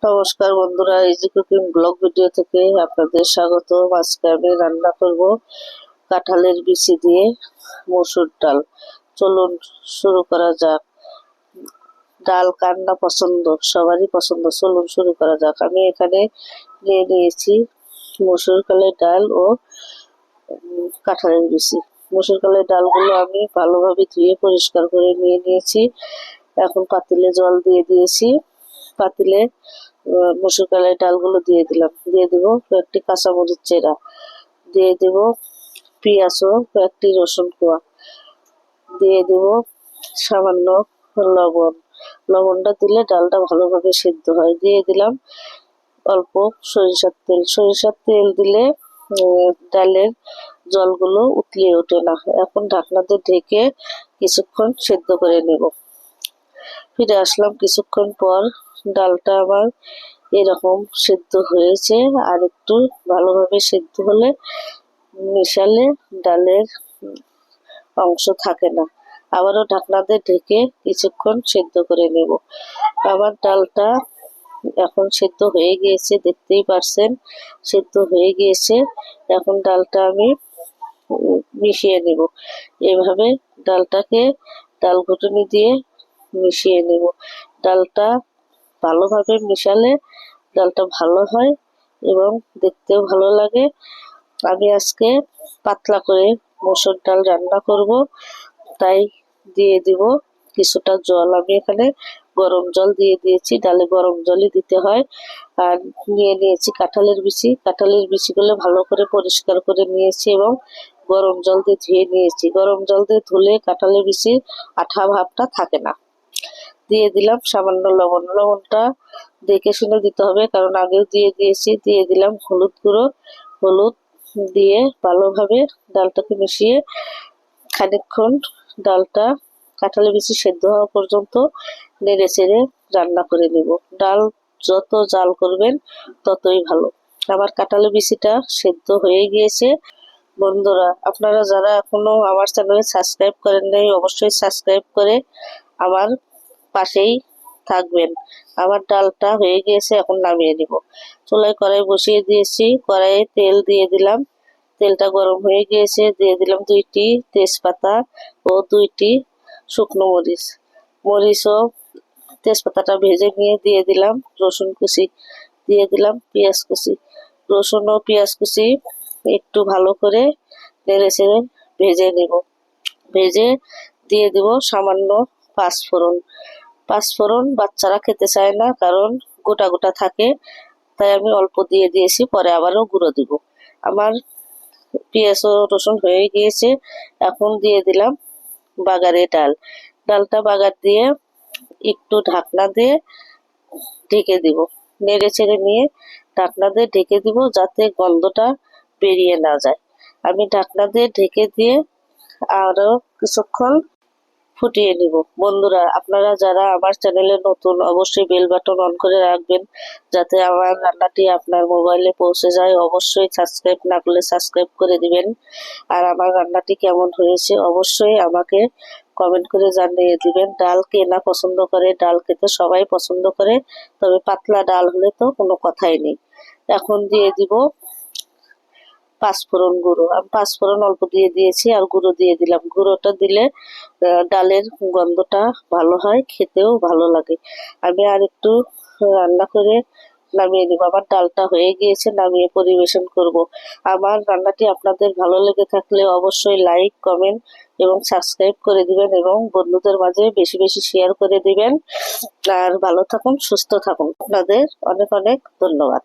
নমস্কার বন্ধুরা, easy cooking blog video থেকে আপনাদের স্বাগত। আজকে আমি রান্না করব কাঁঠালের বিচি দিয়ে মসুর ডাল। চলুন শুরু করা যাক। ডাল কার না পছন্দ, সবারই পছন্দ। চলুন শুরু করা যাক। আমি এখানে নিয়ে নিয়েছি মসুর কালের ডাল ও কাঁঠালের বিচি। মসুর কালের ডালগুলো আমি ভালোভাবে ধুয়ে পরিষ্কার করে নিয়ে নিয়েছি। এখন পাতিলে জল দিয়ে দিয়েছি। পাতিলে মসুর কালের ডালগুলো দিয়ে দিলাম। দিয়ে দেব কয়েকটি কাঁচামরিচ চেরা, দিয়ে দেব পেঁয়াজ ও কয়েকটি রসুন কোয়া, দিয়ে দেব সামান্য লবণ। লবণটা দিলে ডালটা ভালোভাবে সিদ্ধ হয়। দিয়ে দিলাম অল্প সরিষার তেল। সরিষার তেল দিলে ডালের জলগুলো উতলিয়ে ওঠে না। এখন ঢাকনাতে ঢেকে কিছুক্ষণ সিদ্ধ করে নেব। ফিরে আসলাম কিছুক্ষণ পর। ডালটা আমার এরকম সিদ্ধ হয়েছে। আর একটু ভালোভাবে সিদ্ধ হলে মিশালে ডালের অংশ থাকে না। আবারও ঢাকনাতে ঢেকে কিছুক্ষণ সিদ্ধ করে নেব। আবার ডালটা এখন সিদ্ধ হয়ে গিয়েছে, দেখতেই পারছেন সিদ্ধ হয়ে গিয়েছে। এখন ডালটা আমি মিশিয়ে নেব। এভাবে ডালটাকে ডাল ঘুটুনি দিয়ে মিশিয়ে নেব। ডালটা ভালোভাবে মিশালে ডালটা ভালো হয় এবং দেখতেও ভালো লাগে। আমি আজকে পাতলা করে মসুর ডাল রান্না করব, তাই দিয়ে দিব কিছুটা জল। আমি এখানে গরম জল দিয়ে দিয়েছি। ডালে গরম জলই দিতে হয়। আর নিয়ে নিয়েছি কাঁঠালের বিচি। কাঁঠালের বিচিগুলো ভালো করে পরিষ্কার করে নিয়েছি এবং গরম জল দিয়ে ধুয়ে নিয়েছি। গরম জল দিয়ে ধুলে কাঁঠালের বিচির আঠা ভাবটা থাকে না। দিয়ে দিলাম সামান্য লবণ। লবণটা দেখে শুনে দিতে হবে, কারণ আগেও দিয়ে দিয়েছি। দিয়ে দিলাম হলুদ গুঁড়ো। হলুদ দিয়ে ভালোভাবে ডালটাকে মিশিয়ে খানিকক্ষণ ডালটা কাঁঠালের বিচি সেদ্ধ হওয়া পর্যন্ত নেড়ে চেড়ে রান্না করে নেব। ডাল যত জাল করবেন ততই ভালো। আমার কাঁঠালের বিচিটা সেদ্ধ হয়ে গিয়েছে। বন্ধুরা, আপনারা যারা এখনো আমার চ্যানেলে সাবস্ক্রাইব করেন নাই, অবশ্যই সাবস্ক্রাইব করে আমার পাশেই থাকবেন। আমার ডালটা হয়ে গিয়েছে, এখন নামিয়ে নিব। চুলায় কড়াই বসিয়ে দিয়েছি। কড়াইয়ে তেল দিয়ে দিলাম। তেলটা গরম হয়ে গিয়েছে। দিয়ে দিলাম 2টি তেজপাতা ও 2টি শুকনো মরিচ। মরিচ ও তেজপাতাটা ভেজে নিয়ে দিয়ে দিলাম রসুন কুচি, দিয়ে দিলাম পেঁয়াজ কুচি। রসুন ও পেঁয়াজ কুচি একটু ভালো করে নেড়ে চেড়ে ভেজে নেব। ভেজে দিয়ে দিব সামান্য পাঁচফোড়ন। পাঁচফোড়ন বাচ্চারা খেতে চায় না, কারণ গোটা গোটা থাকে, তাই আমি অল্প দিয়ে দিয়েছি। পরে আবারও গুঁড়ো দিব। আমার পেঁয়াজ ও রসুন হয়ে গিয়েছে। এখন দিয়ে দিলাম বাগারে ডাল। ডালটা বাগার দিয়ে একটু ঢাকনা দিয়ে ঢেকে দিব। নেড়ে চেড়ে নিয়ে ঢাকনা দিয়ে ঢেকে দিব, যাতে গন্ধটা বেরিয়ে না যায়। আমি ঢাকনা দিয়ে ঢেকে দিয়ে আরো কিছুক্ষণ ফুটিয়ে নিব। বন্ধুরা, আপনারা যারা আমার চ্যানেলে নতুন, অবশ্যই বেল বাটন অন করে রাখবেন, যাতে আমার রান্নাটি আপনার মোবাইলে পৌঁছে যায়। অবশ্যই সাবস্ক্রাইব না করলে সাবস্ক্রাইব করে দিবেন। আর আমার রান্নাটি কেমন হয়েছে অবশ্যই আমাকে কমেন্ট করে জানিয়ে দিবেন। ডাল কে না পছন্দ করে? ডাল খেতে সবাই পছন্দ করে, তবে পাতলা ডাল হলে তো কোনো কথাই নেই। এখন দিয়ে দিব পাঁচফোড়ন গুঁড়ো। আমি পাঁচফোড়ন অল্প দিয়ে দিয়েছি, আর গুঁড়ো দিয়ে দিলাম। গুঁড়োটা দিলে ডালের গন্ধটা ভালো হয়, খেতেও ভালো লাগে। আমি আর একটু রান্না করে নামিয়ে নিব। আমার ডালটা হয়ে গিয়েছে, নামিয়ে পরিবেশন করব। আমার রান্নাটি আপনাদের ভালো লেগে থাকলে অবশ্যই লাইক, কমেন্ট এবং সাবস্ক্রাইব করে দিবেন এবং বন্ধুদের মাঝে বেশি বেশি শেয়ার করে দিবেন। আর ভালো থাকুন, সুস্থ থাকুন। আপনাদের অনেক অনেক ধন্যবাদ।